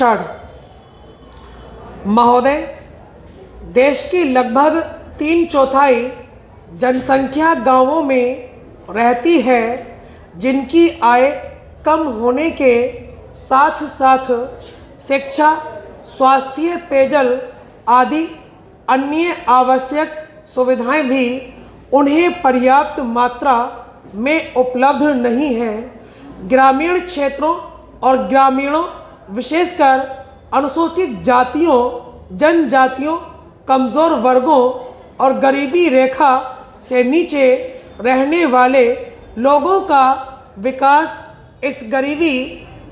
प्रशिक्षण। महोदय, देश की लगभग 3/4 जनसंख्या गांवों में रहती है, जिनकी आय कम होने के साथ साथ शिक्षा, स्वास्थ्य, पेयजल आदि अन्य आवश्यक सुविधाएं भी उन्हें पर्याप्त मात्रा में उपलब्ध नहीं हैं। ग्रामीण क्षेत्रों और ग्रामीणों, विशेषकर अनुसूचित जातियों, जनजातियों, कमज़ोर वर्गों और गरीबी रेखा से नीचे रहने वाले लोगों का विकास, इस गरीबी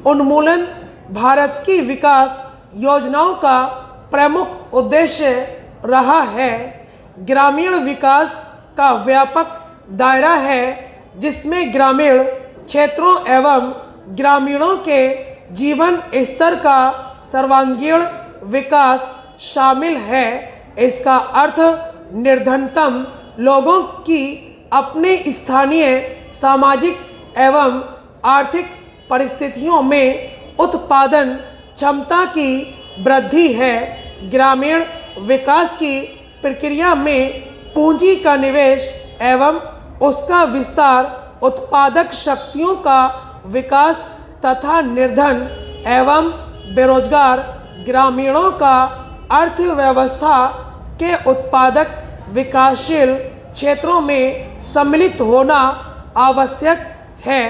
उन्मूलन भारत की विकास योजनाओं का प्रमुख उद्देश्य रहा है। ग्रामीण विकास का व्यापक दायरा है, जिसमें ग्रामीण क्षेत्रों एवं ग्रामीणों के जीवन स्तर का सर्वांगीण विकास शामिल है। इसका अर्थ निर्धनतम लोगों की अपने स्थानीय सामाजिक एवं आर्थिक परिस्थितियों में उत्पादन क्षमता की वृद्धि है। ग्रामीण विकास की प्रक्रिया में पूंजी का निवेश एवं उसका विस्तार, उत्पादक शक्तियों का विकास तथा निर्धन एवं बेरोजगार ग्रामीणों का अर्थव्यवस्था के उत्पादक विकासशील क्षेत्रों में सम्मिलित होना आवश्यक है।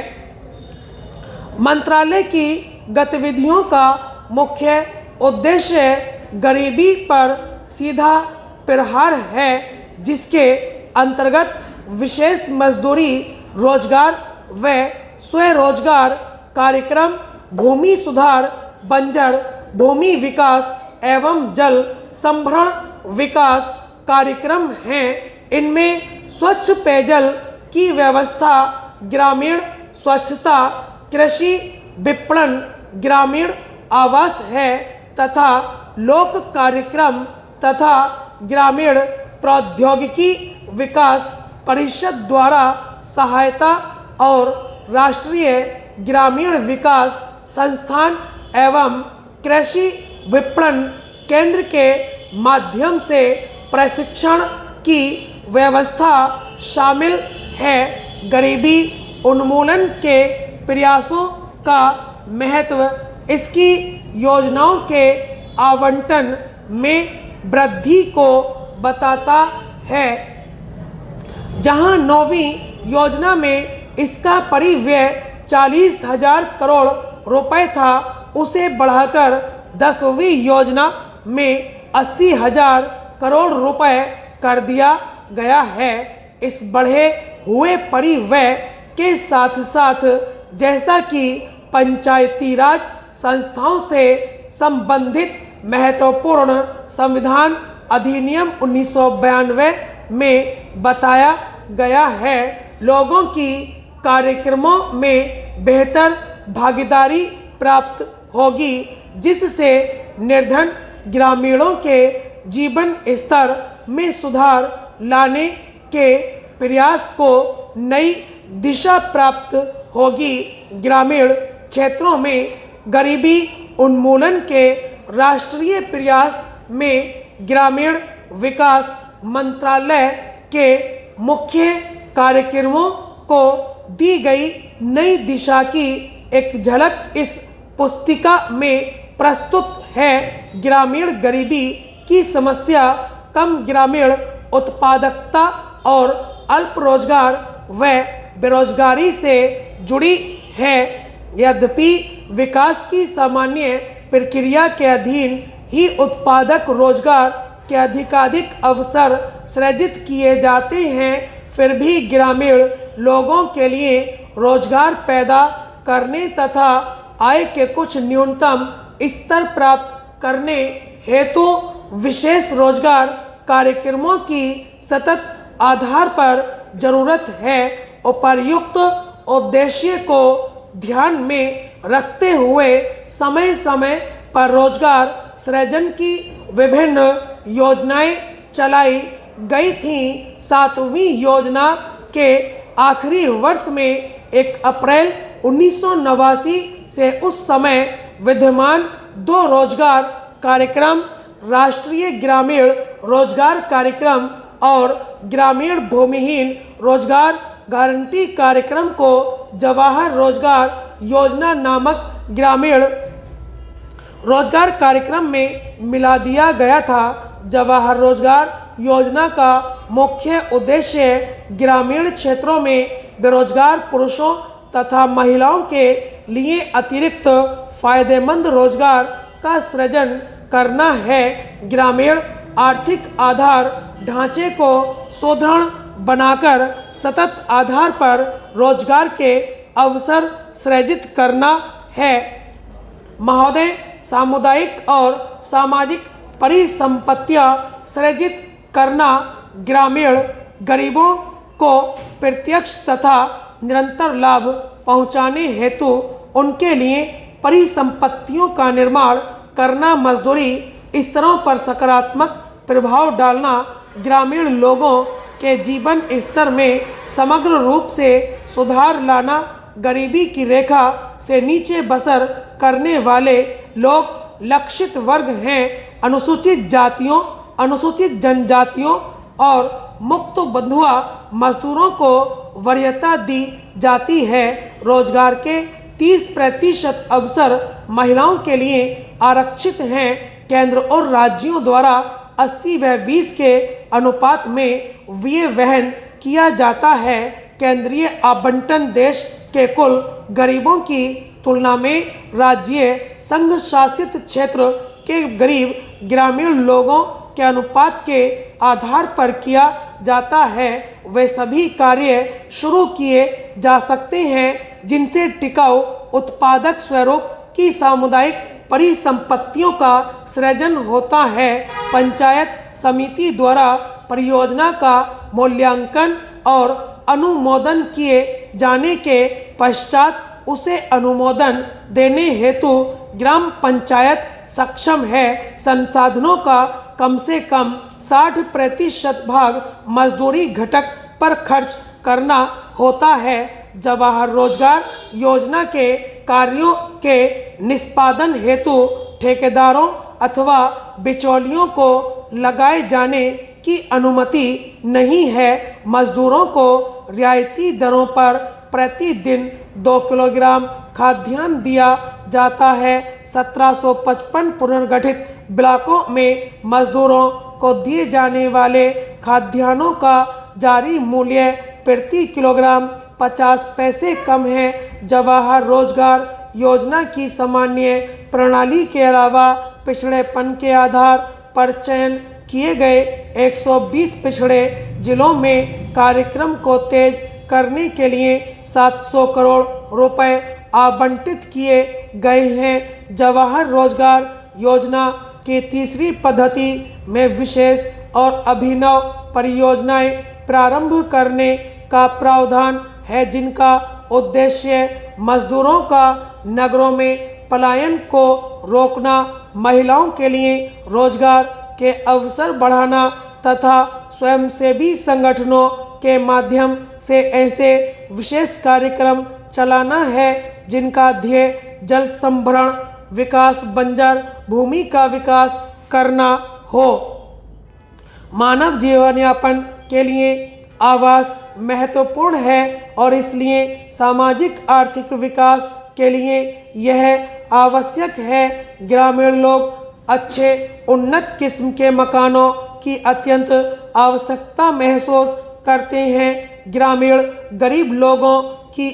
मंत्रालय की गतिविधियों का मुख्य उद्देश्य गरीबी पर सीधा प्रहार है, जिसके अंतर्गत विशेष मजदूरी, रोजगार व स्वरोजगार कार्यक्रम, भूमि सुधार, बंजर भूमि विकास एवं जल संभरण विकास कार्यक्रम हैं। इनमें स्वच्छ पेयजल की व्यवस्था, ग्रामीण स्वच्छता, कृषि विपणन, ग्रामीण आवास है तथा लोक कार्यक्रम तथा ग्रामीण प्रौद्योगिकी विकास परिषद द्वारा सहायता और राष्ट्रीय ग्रामीण विकास संस्थान एवं कृषि विपणन केंद्र के माध्यम से प्रशिक्षण की व्यवस्था शामिल है। गरीबी उन्मूलन के प्रयासों का महत्व इसकी योजनाओं के आवंटन में वृद्धि को बताता है। जहां 9वीं योजना में इसका परिव्यय 40,000 करोड़ रुपए था, उसे बढ़ाकर 10वीं योजना में 80,000 करोड़ रुपए कर दिया गया है। इस बढ़े हुए परिव्यय के साथ साथ, जैसा कि पंचायती राज संस्थाओं से संबंधित महत्वपूर्ण संविधान अधिनियम 1992 में बताया गया है, लोगों की कार्यक्रमों में बेहतर भागीदारी प्राप्त होगी, जिससे निर्धन ग्रामीणों के जीवन स्तर में सुधार लाने के प्रयास को नई दिशा प्राप्त होगी। ग्रामीण क्षेत्रों में गरीबी उन्मूलन के राष्ट्रीय प्रयास में ग्रामीण विकास मंत्रालय के मुख्य कार्यक्रमों को दी गई नई दिशा की एक झलक इस पुस्तिका में प्रस्तुत है। ग्रामीण गरीबी की समस्या कम ग्रामीण उत्पादकता और अल्प रोजगार व बेरोजगारी से जुड़ी है। यद्यपि विकास की सामान्य प्रक्रिया के अधीन ही उत्पादक रोजगार के अधिकाधिक अवसर सृजित किए जाते हैं, फिर भी ग्रामीण लोगों के लिए रोजगार पैदा करने तथा आय के कुछ न्यूनतम स्तर प्राप्त करने हेतु विशेष रोजगार कार्यक्रमों की सतत आधार पर जरूरत है। उपर्युक्त उद्देश्य को ध्यान में रखते हुए समय समय पर रोजगार सृजन की विभिन्न योजनाएं चलाई गई थीं। 7वीं योजना के आखिरी वर्ष में 1 अप्रैल 1989 से उस समय विद्यमान 2 रोजगार कार्यक्रम, राष्ट्रीय ग्रामीण रोजगार कार्यक्रम और ग्रामीण भूमिहीन रोजगार गारंटी कार्यक्रम को जवाहर रोजगार योजना नामक ग्रामीण रोजगार कार्यक्रम में मिला दिया गया था। जवाहर रोजगार योजना का मुख्य उद्देश्य ग्रामीण क्षेत्रों में बेरोजगार पुरुषों तथा महिलाओं के लिए अतिरिक्त फायदेमंद रोजगार का सृजन करना है। ग्रामीण आर्थिक आधार ढांचे को सुदृढ़ बनाकर सतत आधार पर रोजगार के अवसर सृजित करना है। महोदय, सामुदायिक और सामाजिक परिसंपत्तियां सृजित करना ग्रामीण गरीबों को प्रत्यक्ष तथा निरंतर लाभ पहुंचाने हेतु उनके लिए परिसंपत्तियों का निर्माण करना, मजदूरी स्तरों पर सकारात्मक प्रभाव डालना, ग्रामीण लोगों के जीवन स्तर में समग्र रूप से सुधार लाना, गरीबी की रेखा से नीचे बसर करने वाले लोग लक्षित वर्ग हैं। अनुसूचित जातियों, अनुसूचित जनजातियों और मुक्त बंधुआ मजदूरों को वरीयता दी जाती है। रोजगार के 30% अवसर महिलाओं के लिए आरक्षित हैं। केंद्र और राज्यों द्वारा 80/20 के अनुपात में व्यय वहन किया जाता है। केंद्रीय आवंटन देश के कुल गरीबों की तुलना में राज्य संघ शासित क्षेत्र के गरीब ग्रामीण लोगों के अनुपात के आधार पर किया जाता है। वे सभी कार्य शुरू किए जा सकते हैं जिनसे टिकाऊ उत्पादक स्वरूप की सामुदायिक परिसंपत्तियों का सृजन होता है। पंचायत समिति द्वारा परियोजना का मूल्यांकन और अनुमोदन किए जाने के पश्चात उसे अनुमोदन देने हेतु ग्राम पंचायत सक्षम है। संसाधनों का कम से कम 60% भाग मजदूरी घटक पर खर्च करना होता है। जवाहर रोजगार योजना के कार्यों के निष्पादन हेतु ठेकेदारों अथवा बिचौलियों को लगाए जाने की अनुमति नहीं है। मजदूरों को रियायती दरों पर प्रतिदिन 2 किलोग्राम खाद्यान्न दिया जाता है। 1755 पुनर्गठित ब्लॉकों में मजदूरों को दिए जाने वाले खाद्यान्नों का जारी मूल्य प्रति किलोग्राम 50 पैसे कम है। जवाहर रोजगार योजना की सामान्य प्रणाली के अलावा पिछड़ेपन के आधार पर चयन किए गए 120 पिछड़े जिलों में कार्यक्रम को तेज करने के लिए 700 करोड़ रुपए आवंटित किए गए हैं। जवाहर रोजगार योजना की तीसरी पद्धति में विशेष और अभिनव परियोजनाएं प्रारंभ करने का प्रावधान है, जिनका उद्देश्य मजदूरों का नगरों में पलायन को रोकना, महिलाओं के लिए रोजगार के अवसर बढ़ाना तथा स्वयंसेवी संगठनों के माध्यम से ऐसे विशेष कार्यक्रम चलाना है जिनका ध्येय जल संभरण, विकास, बंजर भूमि का विकास करना हो। मानव जीवन यापन के लिए आवास महत्वपूर्ण है और इसलिए सामाजिक आर्थिक विकास के लिए यह आवश्यक है। ग्रामीण लोग अच्छे उन्नत किस्म के मकानों की अत्यंत आवश्यकता महसूस करते हैं। ग्रामीण गरीब लोगों की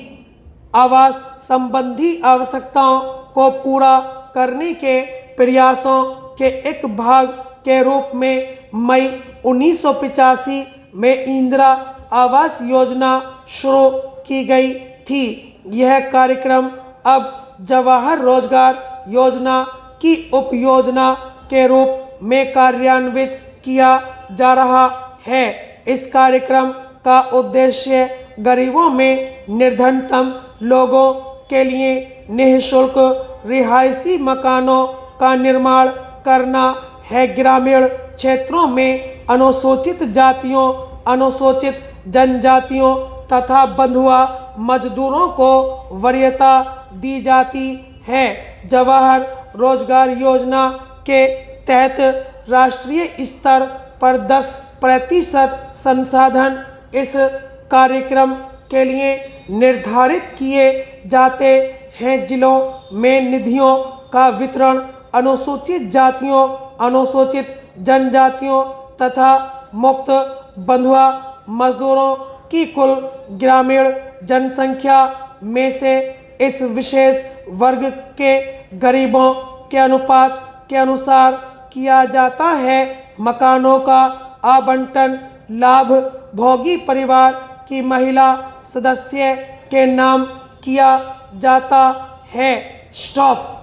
आवास संबंधी आवश्यकताओं को पूरा करने के प्रयासों के एक भाग के रूप में मई 1985 में इंदिरा आवास योजना शुरू की गई थी। यह कार्यक्रम अब जवाहर रोजगार योजना की उपयोजना के रूप में कार्यान्वित किया जा रहा है। इस कार्यक्रम का उद्देश्य गरीबों में निर्धनतम लोगों के लिए निःशुल्क रिहायशी मकानों का निर्माण करना है। ग्रामीण क्षेत्रों में अनुसूचित जातियों, अनुसूचित जनजातियों तथा बंधुआ मजदूरों को वरीयता दी जाती है। जवाहर रोजगार योजना के तहत राष्ट्रीय स्तर पर 10% संसाधन इस कार्यक्रम के लिए निर्धारित किए जाते हैं। जिलों में निधियों का वितरण अनुसूचित जातियों, अनुसूचित जनजातियों तथा मुक्त बंधुआ मजदूरों की कुल ग्रामीण जनसंख्या में से इस विशेष वर्ग के गरीबों के अनुपात के अनुसार किया जाता है। मकानों का आवंटन लाभ भोगी परिवार की महिला सदस्य के नाम किया जाता है। स्टॉप।